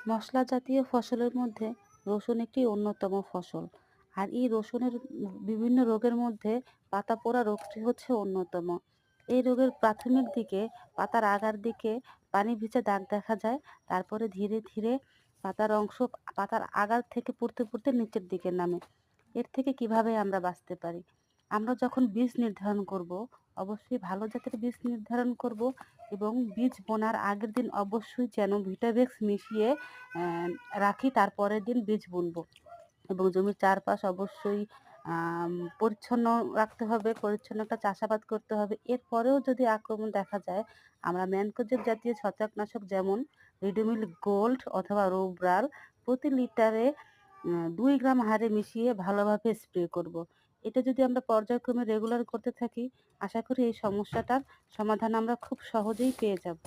মশলা জাতীয় ফসলের মধ্যে রসুন একটি অন্যতম ফসল। আর এই রসুনের বিভিন্ন রোগের মধ্যে পাতা পোড়া রোগটি হচ্ছে অন্যতম। এই রোগের প্রাথমিক দিকে পাতার আগার দিকে পানি ভিজা দাগ দেখা যায়। তারপরে ধীরে ধীরে পাতার আগার থেকে পুড়তে পুড়তে নিচের দিকে নামে। এর থেকে কিভাবে আমরা বাঁচতে পারি? আমরা যখন বীজ নির্ধারণ করব, অবশ্যই ভালো জাতের বীজ নির্ধারণ করব এবং বীজ বোনার আগের দিন অবশ্যই যেন ভিটাভেক্স মিশিয়ে রাখি, তারপরের দিন বীজ বুনবো। এবং জমির চারপাশ অবশ্যই পরিচ্ছন্ন রাখতে হবে, পরিচ্ছন্ন একটা চাষাবাদ করতে হবে। এরপরেও যদি আক্রমণ দেখা যায়, আমরা ম্যানকোজেব জাতীয় ছত্রাকনাশক যেমন রিডোমিল গোল্ড অথবা রোভরাল প্রতি লিটারে ২ গ্রাম হারে মিশিয়ে ভালোভাবে স্প্রে করব। এটা যদি আমরা পর্যায়ক্রমে রেগুলার করতে থাকি, আশা করি এই সমস্যাটার সমাধান আমরা খুব সহজেই পেয়ে যাব।